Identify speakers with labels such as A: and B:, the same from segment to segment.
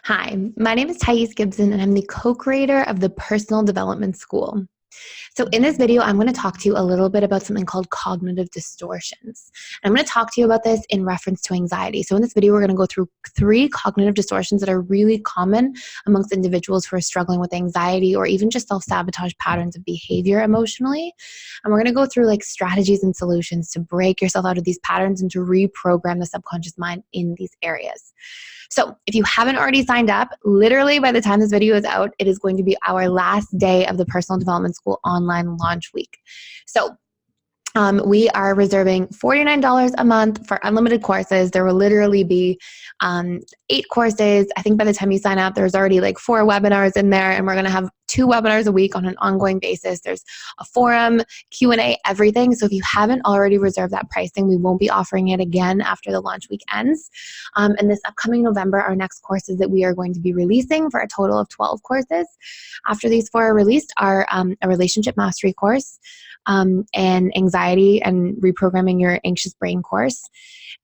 A: Hi, my name is Gibson, and I'm the co-creator of the Personal Development School. So in this video, I'm going to talk to you a little bit about something called cognitive distortions. I'm going to talk to you about this in reference to anxiety. So in this video, we're going to go through 3 cognitive distortions that are really common amongst individuals who are struggling with anxiety or even just self-sabotage patterns of behavior emotionally. And we're going to go through like strategies and solutions to break yourself out of these patterns and to reprogram the subconscious mind in these areas. So if you haven't already signed up, literally by the time this video is out, it is going to be our last day of the Personal Development School online launch week. So we are reserving $49 a month for unlimited courses. There will literally be 8 courses. I think by the time you sign up, there's already like 4 webinars in there, and we're going to have 2 webinars a week on an ongoing basis. There's a forum, Q&A, everything. So if you haven't already reserved that pricing, we won't be offering it again after the launch week ends. And this upcoming November, our next courses that we are going to be releasing for a total of 12 courses. After these 4 are released are a relationship mastery course, and anxiety and reprogramming your anxious brain course,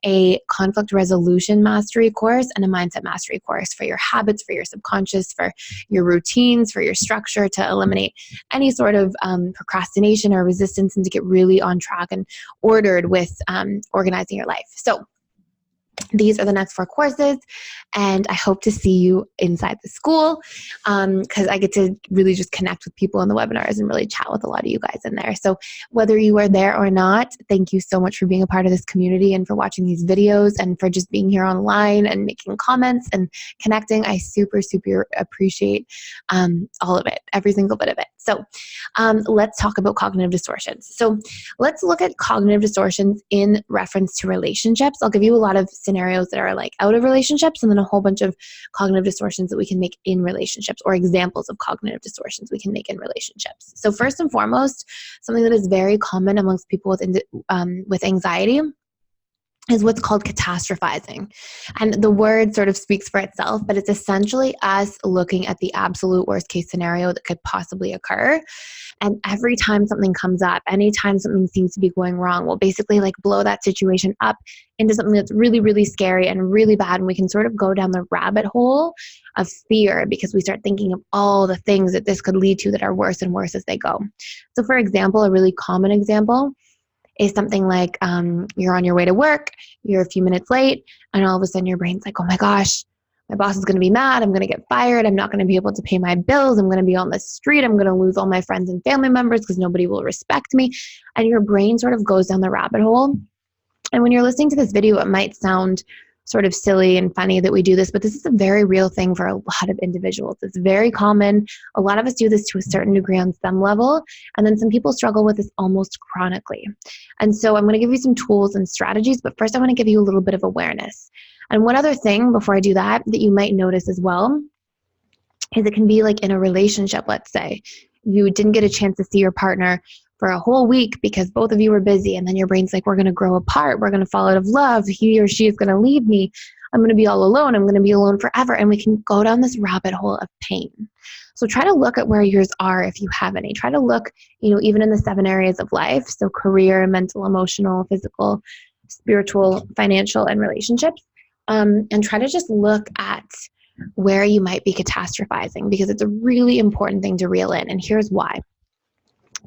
A: a conflict resolution mastery course, and a mindset mastery course for your habits, for your subconscious, for your routines, for your structure, to eliminate any sort of procrastination or resistance and to get really on track and ordered with organizing your life. So these are the next 4 courses, and I hope to see you inside the school because I get to really just connect with people in the webinars and really chat with a lot of you guys in there. So whether you are there or not, thank you so much for being a part of this community and for watching these videos and for just being here online and making comments and connecting. I super appreciate all of it, every single bit of it. So let's talk about cognitive distortions. So let's look at cognitive distortions in reference to relationships. I'll give you a lot of scenarios that are like out of relationships, and then a whole bunch of cognitive distortions that we can make in relationships, or examples of cognitive distortions we can make in relationships. So first and foremost, something that is very common amongst people with anxiety is what's called catastrophizing. And the word sort of speaks for itself, but it's essentially us looking at the absolute worst case scenario that could possibly occur. And every time something comes up, anytime something seems to be going wrong, we'll basically like blow that situation up into something that's really, really scary and really bad. And we can sort of go down the rabbit hole of fear because we start thinking of all the things that this could lead to that are worse and worse as they go. So for example, a really common example is something like you're on your way to work, you're a few minutes late, and all of a sudden your brain's like, oh my gosh, my boss is going to be mad, I'm going to get fired, I'm not going to be able to pay my bills, I'm going to be on the street, I'm going to lose all my friends and family members because nobody will respect me. And your brain sort of goes down the rabbit hole. And when you're listening to this video, it might sound sort of silly and funny that we do this, but this is a very real thing for a lot of individuals. It's very common. A lot of us do this to a certain degree on some level, and then some people struggle with this almost chronically. And so I'm going to give you some tools and strategies, but first I want to give you a little bit of awareness. And one other thing before I do that you might notice as well is it can be like in a relationship, let's say. You didn't get a chance to see your partner for a whole week because both of you were busy, and then your brain's like, we're going to grow apart, we're going to fall out of love, he or she is going to leave me, I'm going to be all alone, I'm going to be alone forever, and we can go down this rabbit hole of pain. So try to look at where yours are if you have any. Try to look, even in the 7 areas of life, so career, mental, emotional, physical, spiritual, financial, and relationships, and try to just look at where you might be catastrophizing, because it's a really important thing to reel in, and here's why.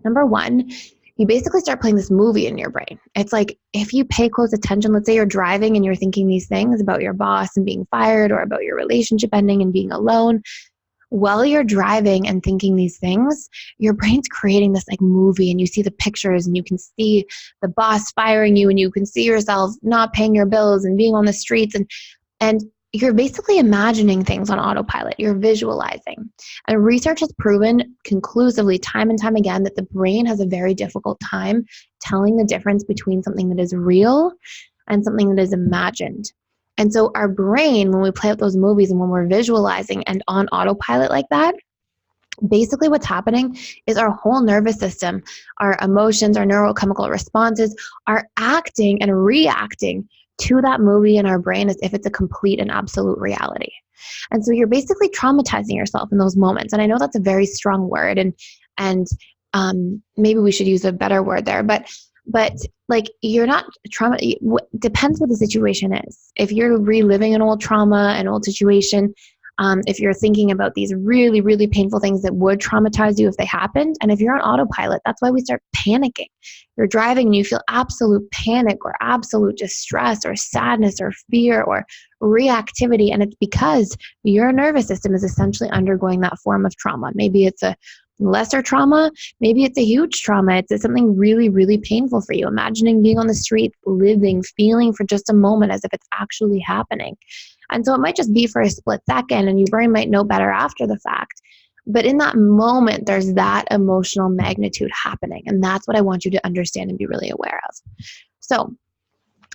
A: Number 1, you basically start playing this movie in your brain. It's like if you pay close attention, let's say you're driving and you're thinking these things about your boss and being fired, or about your relationship ending and being alone. While you're driving and thinking these things, your brain's creating this like movie, and you see the pictures, and you can see the boss firing you, and you can see yourself not paying your bills and being on the streets, and you're basically imagining things on autopilot. You're visualizing. And research has proven conclusively time and time again that the brain has a very difficult time telling the difference between something that is real and something that is imagined. And so our brain, when we play out those movies and when we're visualizing and on autopilot like that, basically what's happening is our whole nervous system, our emotions, our neurochemical responses are acting and reacting to that movie in our brain as if it's a complete and absolute reality. And so you're basically traumatizing yourself in those moments. And I know that's a very strong word, and maybe we should use a better word there, but like you're not trauma. Depends what the situation is. If you're reliving an old trauma, an old situation, if you're thinking about these really, really painful things that would traumatize you if they happened. And if you're on autopilot, that's why we start panicking. You're driving and you feel absolute panic or absolute distress or sadness or fear or reactivity. And it's because your nervous system is essentially undergoing that form of trauma. Maybe it's a lesser trauma, maybe it's a huge trauma. It's something really, really painful for you. Imagining being on the street, living, feeling for just a moment as if it's actually happening. And so it might just be for a split second, and your brain might know better after the fact. But in that moment, there's that emotional magnitude happening. And that's what I want you to understand and be really aware of. So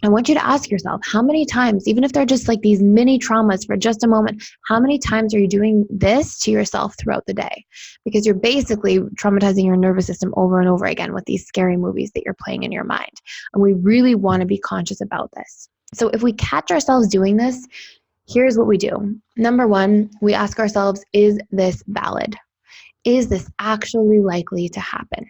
A: I want you to ask yourself, how many times, even if they're just like these mini traumas for just a moment, how many times are you doing this to yourself throughout the day? Because you're basically traumatizing your nervous system over and over again with these scary movies that you're playing in your mind. And we really want to be conscious about this. So if we catch ourselves doing this, here's what we do. Number one, we ask ourselves, is this valid? Is this actually likely to happen?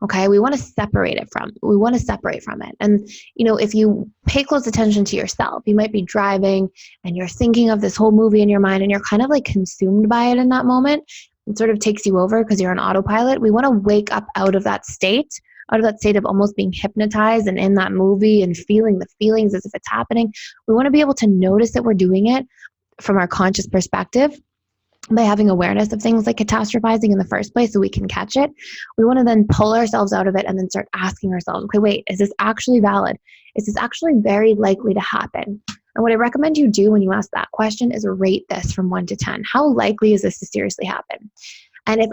A: Okay, we want to separate from it. And, if you pay close attention to yourself, you might be driving and you're thinking of this whole movie in your mind and you're kind of like consumed by it in that moment. It sort of takes you over because you're on autopilot. We want to wake up out of that state of almost being hypnotized and in that movie and feeling the feelings as if it's happening. We want to be able to notice that we're doing it from our conscious perspective, by having awareness of things like catastrophizing in the first place so we can catch it. We want to then pull ourselves out of it and then start asking ourselves, okay, wait, is this actually valid? Is this actually very likely to happen? And what I recommend you do when you ask that question is rate this from 1 to 10. How likely is this to seriously happen? And if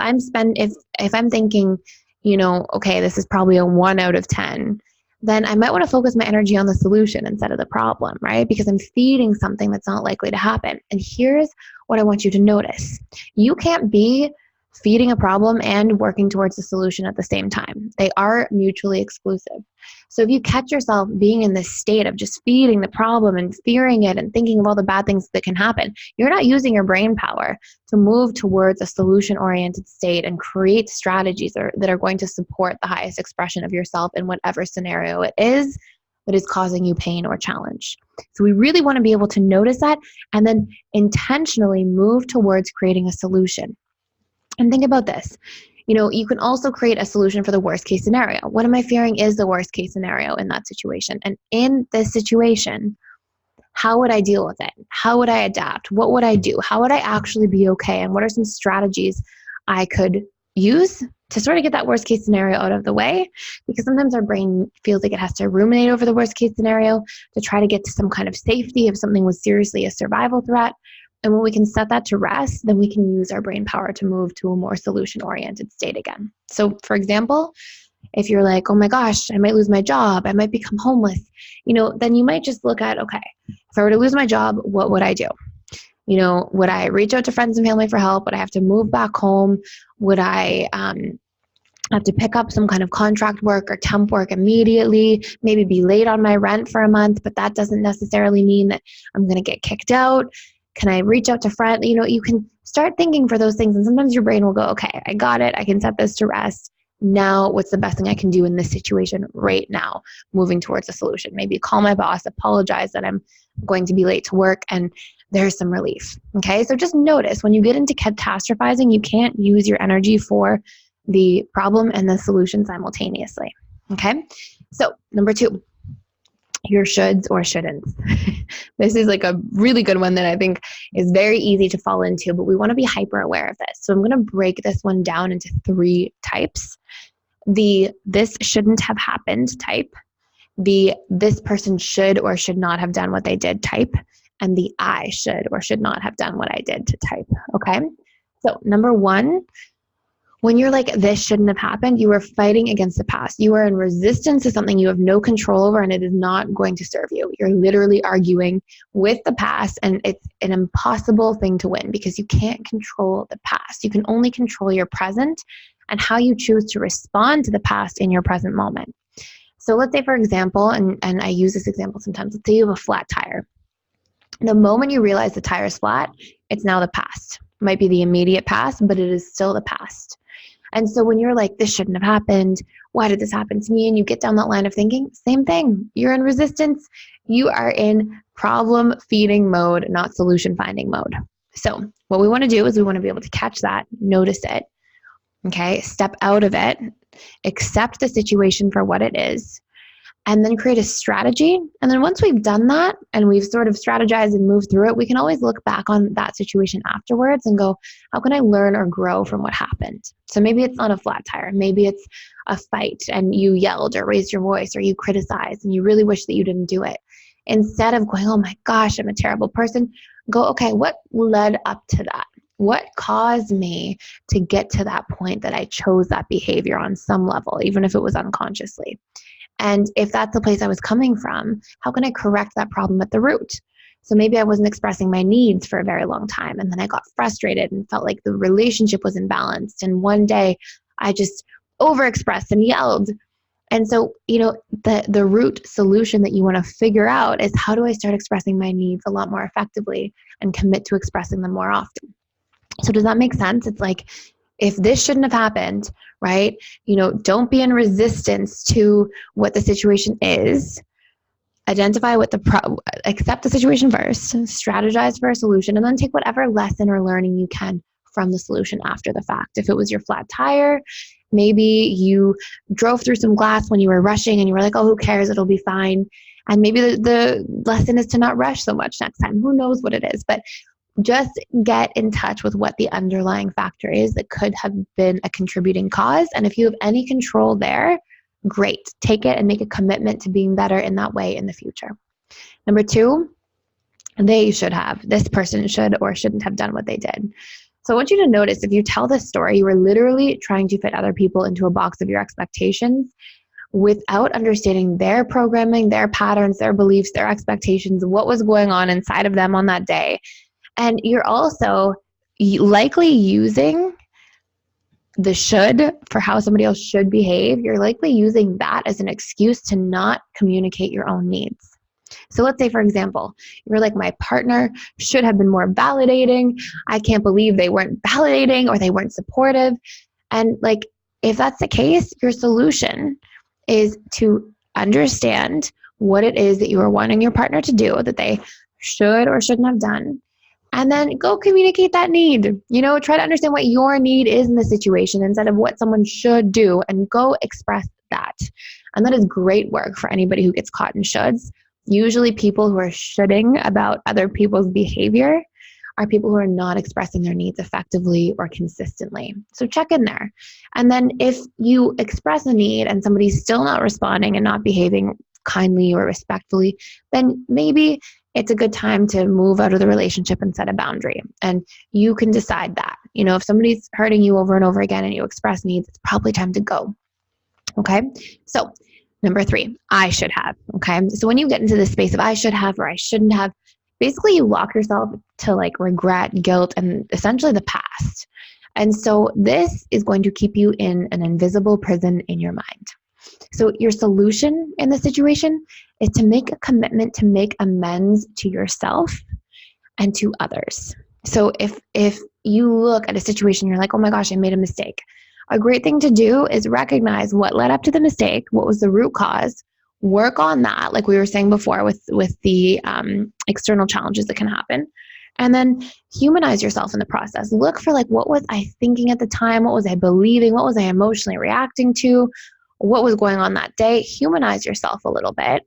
A: I'm thinking, okay, this is probably a 1 out of 10, then I might want to focus my energy on the solution instead of the problem, right? Because I'm feeding something that's not likely to happen. And here's what I want you to notice. You can't be feeding a problem and working towards a solution at the same time. They are mutually exclusive. So if you catch yourself being in this state of just feeding the problem and fearing it and thinking of all the bad things that can happen, you're not using your brain power to move towards a solution-oriented state and create strategies that are going to support the highest expression of yourself in whatever scenario it is that is causing you pain or challenge. So we really want to be able to notice that and then intentionally move towards creating a solution. And think about this. You can also create a solution for the worst case scenario. What am I fearing is the worst case scenario in that situation? And in this situation, how would I deal with it? How would I adapt? What would I do? How would I actually be okay? And what are some strategies I could use to sort of get that worst case scenario out of the way? Because sometimes our brain feels like it has to ruminate over the worst case scenario to try to get to some kind of safety if something was seriously a survival threat. And when we can set that to rest, then we can use our brain power to move to a more solution-oriented state again. So for example, if you're like, oh my gosh, I might lose my job, I might become homeless, then you might just look at, okay, if I were to lose my job, what would I do? Would I reach out to friends and family for help? Would I have to move back home? Would I have to pick up some kind of contract work or temp work immediately, maybe be late on my rent for a month, but that doesn't necessarily mean that I'm going to get kicked out? Can I reach out to friends? You can start thinking for those things. And sometimes your brain will go, okay, I got it. I can set this to rest. Now, what's the best thing I can do in this situation right now? Moving towards a solution. Maybe call my boss, apologize that I'm going to be late to work, and there's some relief. Okay, so just notice when you get into catastrophizing, you can't use your energy for the problem and the solution simultaneously. Okay, so number 2. Your shoulds or shouldn'ts. This is like a really good one that I think is very easy to fall into, but we want to be hyper aware of this. So I'm going to break this one down into 3 types. The this shouldn't have happened type, the this person should or should not have done what they did type, and the I should or should not have done what I did to type. Okay. So number 1, when you're like, this shouldn't have happened, you are fighting against the past. You are in resistance to something you have no control over, and it is not going to serve you. You're literally arguing with the past, and it's an impossible thing to win because you can't control the past. You can only control your present and how you choose to respond to the past in your present moment. So let's say, for example, and I use this example sometimes, let's say you have a flat tire. The moment you realize the tire is flat, it's now the past. It might be the immediate past, but it is still the past. And so when you're like, this shouldn't have happened, why did this happen to me? And you get down that line of thinking, same thing. You're in resistance. You are in problem feeding mode, not solution finding mode. So what we want to do is we want to be able to catch that, notice it, okay, step out of it, accept the situation for what it is, and then create a strategy. And then once we've done that and we've sort of strategized and moved through it, we can always look back on that situation afterwards and go, how can I learn or grow from what happened? So maybe it's not a flat tire. Maybe it's a fight and you yelled or raised your voice or you criticized and you really wish that you didn't do it. Instead of going, oh my gosh, I'm a terrible person, go, okay, what led up to that? What caused me to get to that point that I chose that behavior on some level, even if it was unconsciously? And if that's the place I was coming from, how can I correct that problem at the root? So maybe I wasn't expressing my needs for a very long time. And then I got frustrated and felt like the relationship was imbalanced. And one day I just overexpressed and yelled. And so, the root solution that you want to figure out is, how do I start expressing my needs a lot more effectively and commit to expressing them more often? So does that make sense? It's like, if this shouldn't have happened, right? Don't be in resistance to what the situation is. Identify what accept the situation first, strategize for a solution, and then take whatever lesson or learning you can from the solution after the fact. If it was your flat tire, maybe you drove through some glass when you were rushing and you were like, oh, who cares? It'll be fine. And maybe the lesson is to not rush so much next time. Who knows what it is? But just get in touch with what the underlying factor is that could have been a contributing cause. And if you have any control there, great. Take it and make a commitment to being better in that way in the future. Number 2, this person should or shouldn't have done what they did. So I want you to notice, if you tell this story, you were literally trying to fit other people into a box of your expectations without understanding their programming, their patterns, their beliefs, their expectations, what was going on inside of them on that day. And you're also likely using the should for how somebody else should behave. You're likely using that as an excuse to not communicate your own needs. So let's say, for example, you're like, my partner should have been more validating. I can't believe they weren't validating or they weren't supportive. And like, if that's the case, your solution is to understand what it is that you are wanting your partner to do that they should or shouldn't have done. And then go communicate that need. Try to understand what your need is in the situation instead of what someone should do, and go express that. And that is great work for anybody who gets caught in shoulds. Usually people who are shoulding about other people's behavior are people who are not expressing their needs effectively or consistently. So check in there. And then if you express a need and somebody's still not responding and not behaving kindly or respectfully, then maybe it's a good time to move out of the relationship and set a boundary. And you can decide that. If somebody's hurting you over and over again and you express needs, it's probably time to go. Okay? So number 3, I should have. Okay? So when you get into this space of I should have or I shouldn't have, basically you lock yourself to like regret, guilt, and essentially the past. And so this is going to keep you in an invisible prison in your mind. So your solution in this situation is to make a commitment to make amends to yourself and to others. So if you look at a situation, you're like, oh my gosh, I made a mistake. A great thing to do is recognize what led up to the mistake, what was the root cause, work on that, like we were saying before with the external challenges that can happen, and then humanize yourself in the process. Look for like, what was I thinking at the time? What was I believing? What was I emotionally reacting to? What was going on that day? Humanize yourself a little bit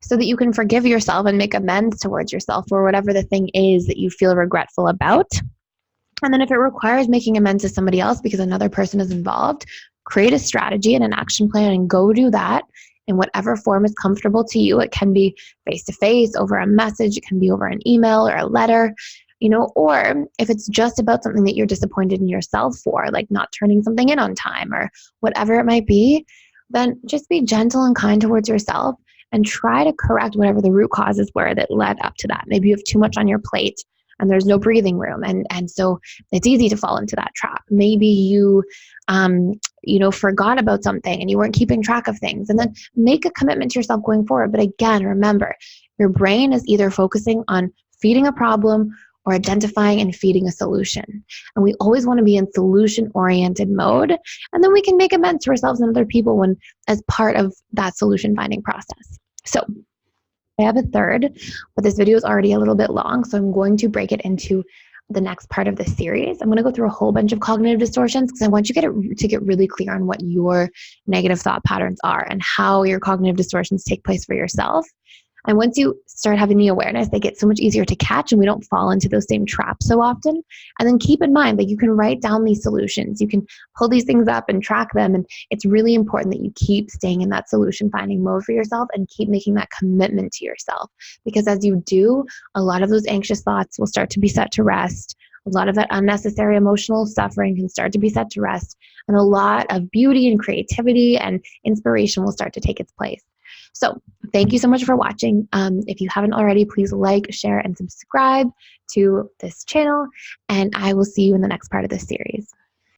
A: so that you can forgive yourself and make amends towards yourself for whatever the thing is that you feel regretful about. And then if it requires making amends to somebody else because another person is involved, create a strategy and an action plan and go do that in whatever form is comfortable to you. It can be face-to-face, over a message, it can be over an email or a letter, or if it's just about something that you're disappointed in yourself for, like not turning something in on time or whatever it might be, then just be gentle and kind towards yourself and try to correct whatever the root causes were that led up to that. Maybe you have too much on your plate and there's no breathing room. And so it's easy to fall into that trap. Maybe you, forgot about something and you weren't keeping track of things, and then make a commitment to yourself going forward. But again, remember, your brain is either focusing on feeding a problem or identifying and feeding a solution. And we always want to be in solution-oriented mode. And then we can make amends to ourselves and other people as part of that solution-finding process. So I have a third, but this video is already a little bit long, so I'm going to break it into the next part of this series, I'm going to go through a whole bunch of cognitive distortions because I want you to get really clear on what your negative thought patterns are and how your cognitive distortions take place for yourself. And once you start having the awareness, they get so much easier to catch and we don't fall into those same traps so often. And then keep in mind that you can write down these solutions. You can pull these things up and track them. And it's really important that you keep staying in that solution finding mode for yourself and keep making that commitment to yourself. Because as you do, a lot of those anxious thoughts will start to be set to rest. A lot of that unnecessary emotional suffering can start to be set to rest. And a lot of beauty and creativity and inspiration will start to take its place. So thank you so much for watching. If you haven't already, please like, share, and subscribe to this channel, and I will see you in the next part of this series.